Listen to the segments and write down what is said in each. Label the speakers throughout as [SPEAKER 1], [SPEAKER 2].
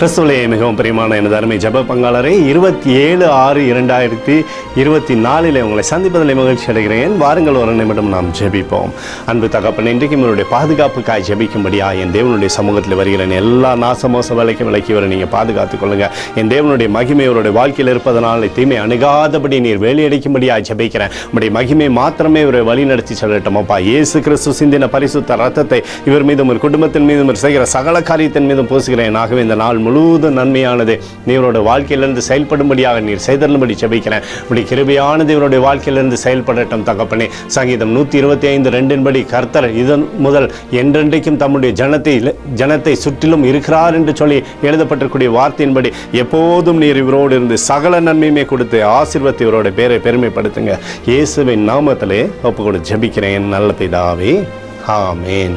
[SPEAKER 1] கிறிஸ்துவிலே மிகவும் பிரியமான எனது அருமை ஜெப பங்காளரை 27/6/2024 உங்களை சந்திப்பதில் மகிழ்ச்சி அடைகிறேன். வாருங்கள் ஒரு நிமிடம் நாம் ஜெபிப்போம். அன்பு தகப்பன், இன்றைக்கும் என்னுடைய பாதுகாப்புக்காய் ஜெபிக்கும்படியா என் தேவனுடைய சமூகத்தில் வருகிறேன். எல்லா நாசமோச விலைக்கு விலக்கி வர நீங்கள் பாதுகாத்துக் கொள்ளுங்க. என் தேவனுடைய மகிமை அவருடைய வாழ்க்கையில் இருப்பதனால் தீமை அணுகாதபடி நீர் வேலையடிக்கும்படியாக ஜெபிக்கிறேன். உடைய மகிமை மாத்திரமே இவரை வழி நடத்தி செல்லட்டும். அப்பா, இயேசு கிறிஸ்து சிந்தின பரிசுத்த ரத்தத்தை இவர் மீதும் ஒரு குடும்பத்தின் மீதும் செய்கிற சகல காரியத்தின் மீதும் பூசுகிறேன். ஆகவே இந்த நாள் முழுவதும் நன்மையானது நீரோட வாழ்க்கையிலிருந்து செயல்படும்படியாக நீர் செய்தரும்படி ஜெபிக்கிறேன். இப்படி கிருபையானது இவருடைய வாழ்க்கையிலிருந்து செயல்படட்டும் தகப்பனே. சங்கீதம் 125:2 கர்த்தர் இதன் முதல் என்றென்றைக்கும் தம்முடைய ஜனத்தை சுற்றிலும் இருக்கிறார் என்று சொல்லி எழுதப்பட்டிருக்கூடிய வார்த்தையின்படி எப்போதும் நீர் இவரோடு இருந்து சகல நன்மையுமே கொடுத்து ஆசீர்வதித்து இவரோட பேரை பெருமைப்படுத்துங்க. இயேசுவின் நாமத்திலே ஒப்புக்கொடு ஜெபிக்கிறேன் நல்ல பிதாவே, ஆமேன்.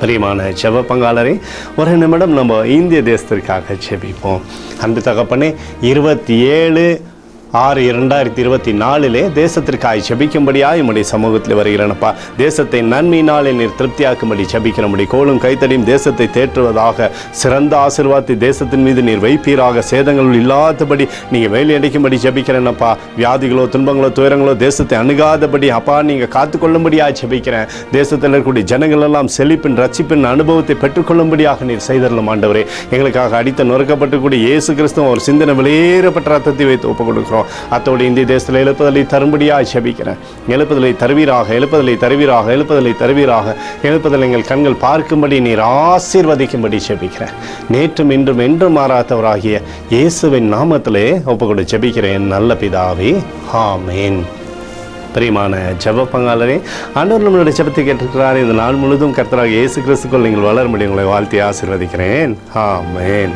[SPEAKER 1] பிரியமான ஜெப பங்காளரை, ஒரு நிமிடம் நம்ம இந்திய தேசத்திற்காக ஜெபிப்போம். அன்பு தகப்பனே, 27/6/2024 தேசத்திற்காக ஜெபிக்கும்படியாக உம்முடைய சமூகத்தில் வருகிறேனப்பா. தேசத்தை நன்மையினாலே நீர் திருப்தியாக்கும்படி ஜெபிக்கிறபடி கோலும் கைத்தடியும் தேசத்தை தேற்றுவதாக சிறந்த ஆசீர்வாதத்தை தேசத்தின் மீது நீர் வைப்பீராக. சேதங்கள் இல்லாதபடி நீங்கள் வேலையடிக்கும்படி ஜெபிக்கிறேனப்பா. வியாதிகளோ துன்பங்களோ துயரங்களோ தேசத்தை அணுகாதபடி அப்பா நீங்கள் காத்துக்கொள்ளும்படியாக ஜெபிக்கிறேன். தேசத்தில் இருக்கக்கூடிய ஜனங்கள் எல்லாம் செழிப்பின் ரட்சிப்பின் அனுபவத்தை பெற்றுக்கொள்ளும்படியாக நீர் செய்தரலும் ஆண்டவரே. எங்களுக்காக அடித்த நொறுக்கப்பட்டுக்கூடிய இயேசு கிறிஸ்துவ ஒரு சிந்தனை வெளியேறப்பட்ட ரத்தத்தை வைத்து ஒப்புக் கொடுக்கிறோம். அத்தோடு இந்திய தேசத்தில் எழுப்புதலை தரும்படியாக ஜெபிக்கிறேன். எழுப்புதலை தருவீராக, எழுப்புதலை தருவீராக, எழுப்புதலை தருவீராக. எழுப்புதல் எங்கள் கண்கள் பார்க்கும்படி நீர் ஆசீர்வதிக்கும்படி ஜெபிக்கிறேன். நேற்றும் இன்றும் என்றும் மாறாதவராகிய இயேசுவின் நாமத்திலே ஒப்புக்கொண்டு ஜெபிக்கிறேன் நல்ல பிதாவே, ஆமேன். பிரியமான ஜெப பங்காளரே, ஆண்டவர் நம்மளுடைய ஜெபத்தை கேட்டிருக்கிறார். இந்த நாள் முழுவதும் கர்த்தராகிய இயேசு கிறிஸ்துக்குள் நீங்கள் வளரும்படி உங்களை வாழ்த்தி ஆசீர்வதிக்கிறேன். ஆமேன்.